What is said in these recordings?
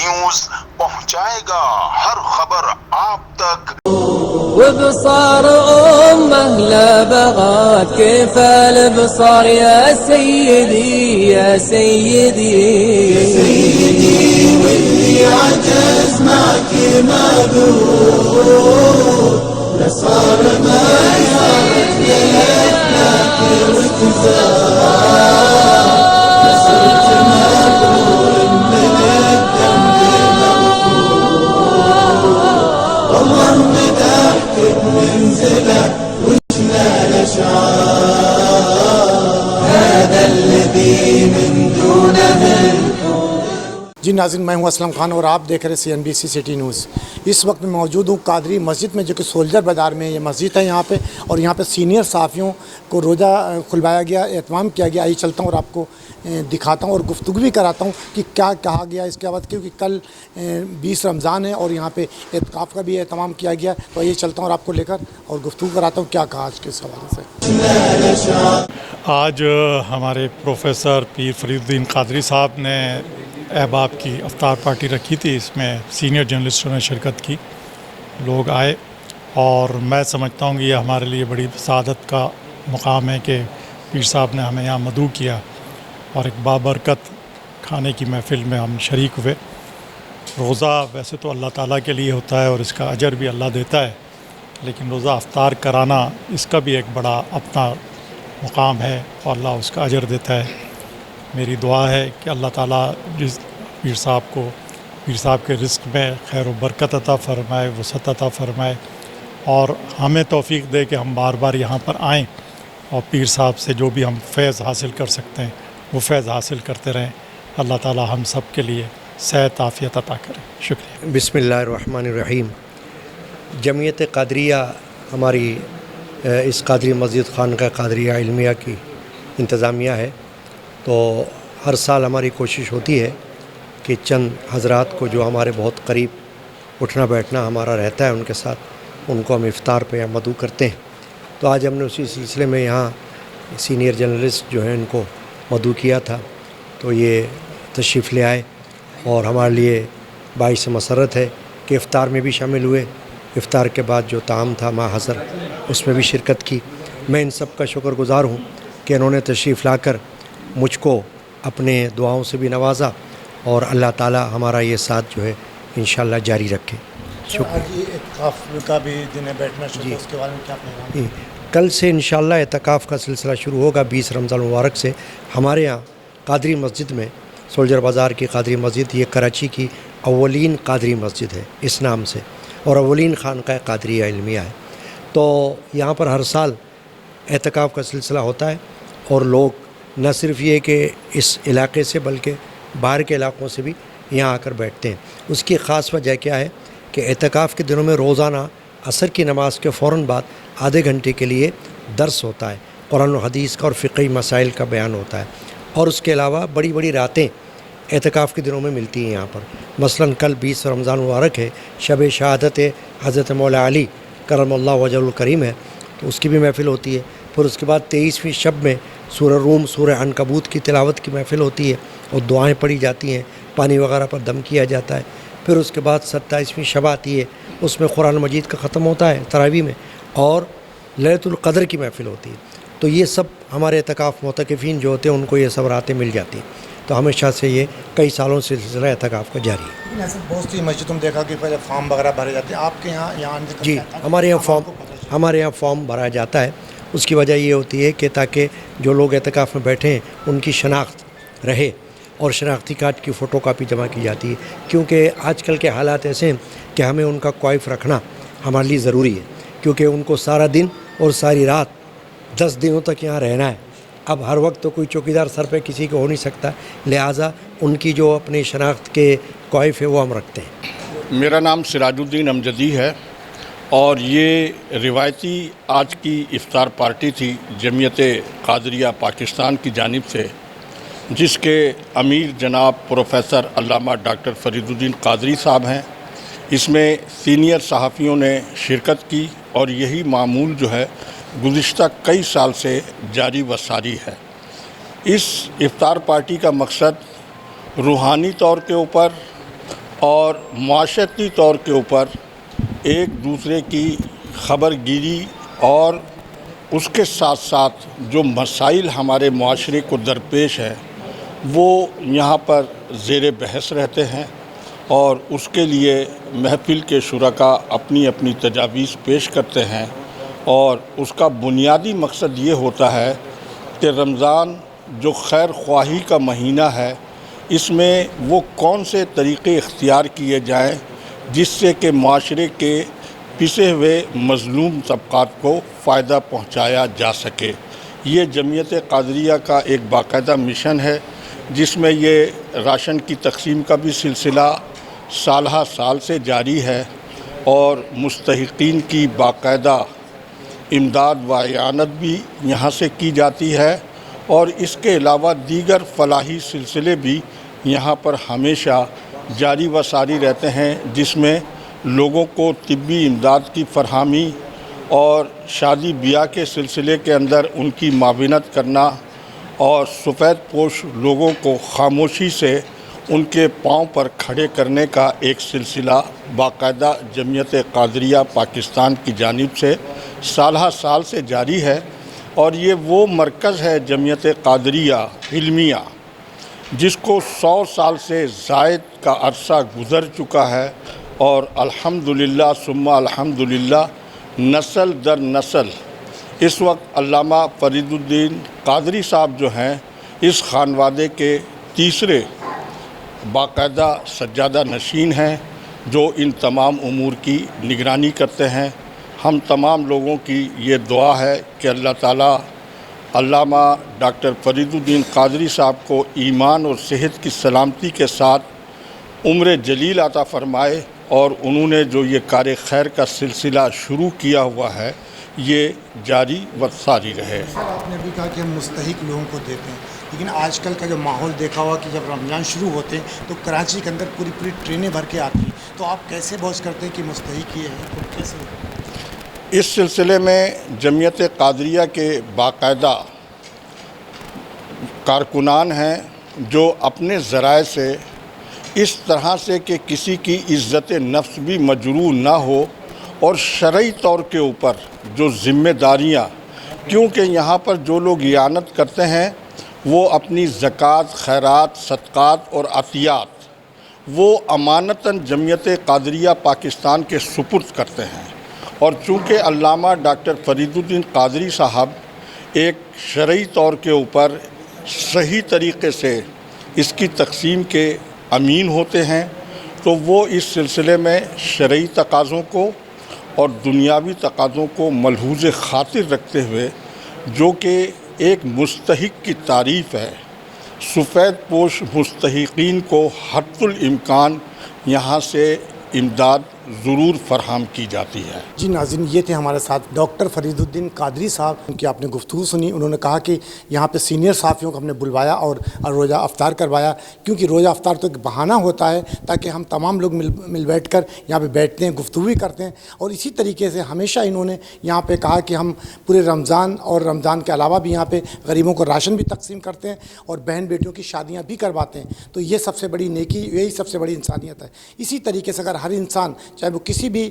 News پہنچائے گا ہر خبر آپ تک. وبصار أمه لا بغات كيف البصار يا سيدي يا سيدي يا سيدي واللي عجز معك مقبول لصار ما صارت ليلتنا وتزار لصرت مقبول من الذنب مغفور اللهم منزله وجنا الاشعار هذا الذي من دونه. جی ناظرین، میں ہوں اسلم خان اور آپ دیکھ رہے CNBC سٹی نیوز. اس وقت میں موجود ہوں قادری مسجد میں، جو کہ سولجر بازار میں یہ مسجد ہے یہاں پہ، اور یہاں پہ سینئر صحافیوں کو روزہ کھلوایا گیا، اہتمام کیا گیا. آئیے چلتا ہوں اور آپ کو دکھاتا ہوں اور گفتگو بھی کراتا ہوں کہ کیا کہا گیا اس کے بعد، کیونکہ کل 20 رمضان ہے اور یہاں پہ اعتکاف کا بھی اہتمام کیا گیا. تو آئیے چلتا ہوں اور آپ کو لے کر اور گفتگو کراتا ہوں کیا کہا آج کے اس حوالے سے. آج ہمارے پروفیسر پیر فرید الدین قادری صاحب نے احباب کی افطار پارٹی رکھی تھی. اس میں سینئر جرنلسٹوں نے شرکت کی، لوگ آئے، اور میں سمجھتا ہوں کہ یہ ہمارے لیے بڑی سعادت کا مقام ہے کہ پیر صاحب نے ہمیں یہاں مدعو کیا اور ایک بابرکت کھانے کی محفل میں ہم شریک ہوئے. روزہ ویسے تو اللہ تعالیٰ کے لیے ہوتا ہے اور اس کا اجر بھی اللہ دیتا ہے، لیکن روزہ افطار کرانا اس کا بھی ایک بڑا اپنا مقام ہے اور اللہ اس کا اجر دیتا ہے. میری دعا ہے کہ اللہ تعالیٰ جس پیر صاحب کے رزق میں خیر و برکت عطا فرمائے، وسعت عطا فرمائے، اور ہمیں توفیق دے کہ ہم بار بار یہاں پر آئیں اور پیر صاحب سے جو بھی ہم فیض حاصل کر سکتے ہیں وہ فیض حاصل کرتے رہیں. اللہ تعالیٰ ہم سب کے لیے صحت عافیت عطا کرے. شکریہ. بسم اللہ الرحمن الرحیم. جمعیت قادریہ ہماری اس قادری مسجد خانقاہ قادریہ علمیہ کی انتظامیہ ہے. تو ہر سال ہماری کوشش ہوتی ہے کہ چند حضرات کو جو ہمارے بہت قریب اٹھنا بیٹھنا ہمارا رہتا ہے ان کے ساتھ، ان کو ہم افطار پہ مدعو کرتے ہیں. تو آج ہم نے اسی سلسلے میں یہاں سینئر جرنلسٹ جو ہیں ان کو مدعو کیا تھا، تو یہ تشریف لے آئے اور ہمارے لیے باعث مسرت ہے کہ افطار میں بھی شامل ہوئے. افطار کے بعد جو طعام تھا ما حضر، اس میں بھی شرکت کی. میں ان سب کا شکر گزار ہوں کہ انہوں نے تشریف لا کر مجھ کو اپنے دعاؤں سے بھی نوازا، اور اللہ تعالی ہمارا یہ ساتھ جو ہے انشاءاللہ جاری رکھے. اعتکاف کا بھی دن بیٹھنا شروع، اس کے بارے میں کیا پیغام؟ کل سے انشاءاللہ اعتکاف کا سلسلہ شروع ہوگا 20 رمضان مبارک سے. ہمارے یہاں قادری مسجد میں، سولجر بازار کی قادری مسجد، یہ کراچی کی اولین قادری مسجد ہے اس نام سے، اور اولین خانقاہ قادریہ علمیہ ہے. تو یہاں پر ہر سال اعتکاف کا سلسلہ ہوتا ہے، اور لوگ نہ صرف یہ کہ اس علاقے سے بلکہ باہر کے علاقوں سے بھی یہاں آ کر بیٹھتے ہیں. اس کی خاص وجہ کیا ہے کہ اعتکاف کے دنوں میں روزانہ عصر کی نماز کے فوراً بعد آدھے گھنٹے کے لیے درس ہوتا ہے، قرآن و حدیث کا اور فقہی مسائل کا بیان ہوتا ہے. اور اس کے علاوہ بڑی بڑی راتیں اعتکاف کے دنوں میں ملتی ہیں یہاں پر. مثلاً کل 20 رمضان مبارک ہے، شب شہادت حضرت مولا علی کرم اللہ وجہ الکریم ہے، تو اس کی بھی محفل ہوتی ہے. پھر اس کے بعد 23ویں شب میں سورہ روم، سورہ عنکبوت کی تلاوت کی محفل ہوتی ہے اور دعائیں پڑھی جاتی ہیں، پانی وغیرہ پر دم کیا جاتا ہے. پھر اس کے بعد 27ویں شب آتی ہے، اس میں قرآن مجید کا ختم ہوتا ہے تراویح میں، اور لیلۃ القدر کی محفل ہوتی ہے. تو یہ سب ہمارے اعتکاف معتکفین جو ہوتے ہیں ان کو یہ سب راتیں مل جاتی ہیں. تو ہمیشہ سے یہ کئی سالوں سے سلسلہ اعتکاف کا جاری ہے. لیکن ایسے بہت سی مسجدوں میں دیکھا کہ پہلے فارم وغیرہ بھرے جاتے ہیں، آپ کے یہاں جی ہمارے یہاں فارم بھرا جاتا ہے. اس کی وجہ یہ ہوتی ہے کہ تاکہ جو لوگ اعتکاف میں بیٹھے ہیں ان کی شناخت رہے، اور شناختی کارڈ کی فوٹو کاپی جمع کی جاتی ہے. کیونکہ آج کل کے حالات ایسے ہیں کہ ہمیں ان کا کوائف رکھنا ہمارے لیے ضروری ہے، کیونکہ ان کو سارا دن اور ساری رات 10 دنوں تک یہاں رہنا ہے. اب ہر وقت تو کوئی چوکیدار سر پہ کسی کو ہو نہیں سکتا، لہٰذا ان کی جو اپنی شناخت کے کوائف ہے وہ ہم رکھتے ہیں. میرا نام سراج الدین امجدی ہے، اور یہ روایتی آج کی افطار پارٹی تھی جمعیت قادریہ پاکستان کی جانب سے، جس کے امیر جناب پروفیسر علامہ ڈاکٹر فرید الدین قادری صاحب ہیں. اس میں سینئر صحافیوں نے شرکت کی، اور یہی معمول جو ہے گزشتہ کئی سال سے جاری و ساری ہے. اس افطار پارٹی کا مقصد روحانی طور کے اوپر اور معاشرتی طور کے اوپر ایک دوسرے کی خبر گیری اور اس کے ساتھ ساتھ جو مسائل ہمارے معاشرے کو درپیش ہے وہ یہاں پر زیر بحث رہتے ہیں، اور اس کے لیے محفل کے شرکاء اپنی اپنی تجاویز پیش کرتے ہیں، اور اس کا بنیادی مقصد یہ ہوتا ہے کہ رمضان جو خیر خواہی کا مہینہ ہے، اس میں وہ کون سے طریقے اختیار کیے جائیں جس سے کہ معاشرے کے پسے ہوئے مظلوم طبقات کو فائدہ پہنچایا جا سکے۔ یہ جمعیت قادریہ کا ایک باقاعدہ مشن ہے، جس میں یہ راشن کی تقسیم کا بھی سلسلہ سالہ سال سے جاری ہے، اور مستحقین کی باقاعدہ امداد و اعانت بھی یہاں سے کی جاتی ہے، اور اس کے علاوہ دیگر فلاحی سلسلے بھی یہاں پر ہمیشہ جاری و ساری رہتے ہیں، جس میں لوگوں کو طبی امداد کی فراہمی اور شادی بیاہ کے سلسلے کے اندر ان کی معاونت کرنا، اور سفید پوش لوگوں کو خاموشی سے ان کے پاؤں پر کھڑے کرنے کا ایک سلسلہ باقاعدہ جمعیت قادریہ پاکستان کی جانب سے سالہ سال سے جاری ہے۔ اور یہ وہ مرکز ہے جمعیت قادریہ علمیہ جس کو 100 سال سے زائد کا عرصہ گزر چکا ہے، اور الحمدللہ ثم الحمدللہ نسل در نسل اس وقت علامہ فرید الدین قادری صاحب جو ہیں اس خانوادے کے تیسرے باقاعدہ سجادہ نشین ہیں، جو ان تمام امور کی نگرانی کرتے ہیں۔ ہم تمام لوگوں کی یہ دعا ہے کہ اللہ تعالیٰ علامہ ڈاکٹر فرید الدین قادری صاحب کو ایمان اور صحت کی سلامتی کے ساتھ عمر جلیل عطا فرمائے، اور انہوں نے جو یہ کار خیر کا سلسلہ شروع کیا ہوا ہے یہ جاری و ساری رہے۔ سر آپ نے بھی کہا کہ ہم مستحق لوگوں کو دیتے ہیں، لیکن آج کل کا جو ماحول دیکھا ہوا کہ جب رمضان شروع ہوتے ہیں تو کراچی کے اندر پوری ٹرینیں بھر کے آتی ہیں، تو آپ کیسے بحث کرتے ہیں کہ مستحق یہ ہے تو کیسے؟ اس سلسلے میں جمعیت قادریہ کے باقاعدہ کارکنان ہیں جو اپنے ذرائع سے اس طرح سے کہ کسی کی عزت نفس بھی مجروح نہ ہو، اور شرعی طور کے اوپر جو ذمہ داریاں، کیونکہ یہاں پر جو لوگ اعانت کرتے ہیں وہ اپنی زکوٰۃ، خیرات، صدقات اور عطیات وہ امانتاً جمعیت قادریہ پاکستان کے سپرد کرتے ہیں، اور چونکہ علامہ ڈاکٹر فرید الدین قادری صاحب ایک شرعی طور کے اوپر صحیح طریقے سے اس کی تقسیم کے امین ہوتے ہیں، تو وہ اس سلسلے میں شرعی تقاضوں کو اور دنیاوی تقاضوں کو ملحوظ خاطر رکھتے ہوئے، جو کہ ایک مستحق کی تعریف ہے، سفید پوش مستحقین کو حتی الامکان یہاں سے امداد ضرور فراہم کی جاتی ہے۔ جی ناظرین، یہ تھے ہمارے ساتھ ڈاکٹر فرید الدین قادری صاحب، ان کی آپ نے گفتگو سنی۔ انہوں نے کہا کہ یہاں پہ سینئر صحافیوں کو ہم نے بلوایا اور روزہ افطار کروایا، کیونکہ روزہ افطار تو ایک بہانہ ہوتا ہے تاکہ ہم تمام لوگ مل بیٹھ کر یہاں پہ بیٹھتے ہیں، گفتگو بھی کرتے ہیں، اور اسی طریقے سے ہمیشہ انہوں نے یہاں پہ کہا کہ ہم پورے رمضان اور رمضان کے علاوہ بھی یہاں پہ غریبوں کو راشن بھی تقسیم کرتے ہیں اور بہن بیٹیوں کی شادیاں بھی کرواتے ہیں۔ تو یہ سب سے بڑی نیکی، یہی سب سے بڑی انسانیت ہے۔ اسی طریقے سے اگر ہر انسان، چاہے وہ کسی بھی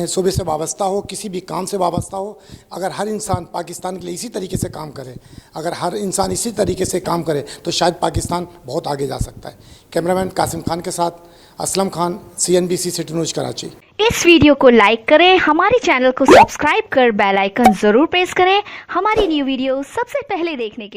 صوبے سے وابستہ ہو، کسی بھی کام سے وابستہ ہو، اگر ہر انسان پاکستان کے لیے اسی طریقے سے کام کرے، اگر ہر انسان اسی طریقے سے کام کرے تو شاید پاکستان بہت آگے جا سکتا ہے۔ کیمرامین قاسم خان کے ساتھ Aslam Khan, CNBC city news Karachi. اس ویڈیو کو لائک کریں، ہمارے چینل کو سبسکرائب کر بیل آئیکن ضرور پریس کریں ہماری نیو ویڈیو سب سے پہلے دیکھنے کے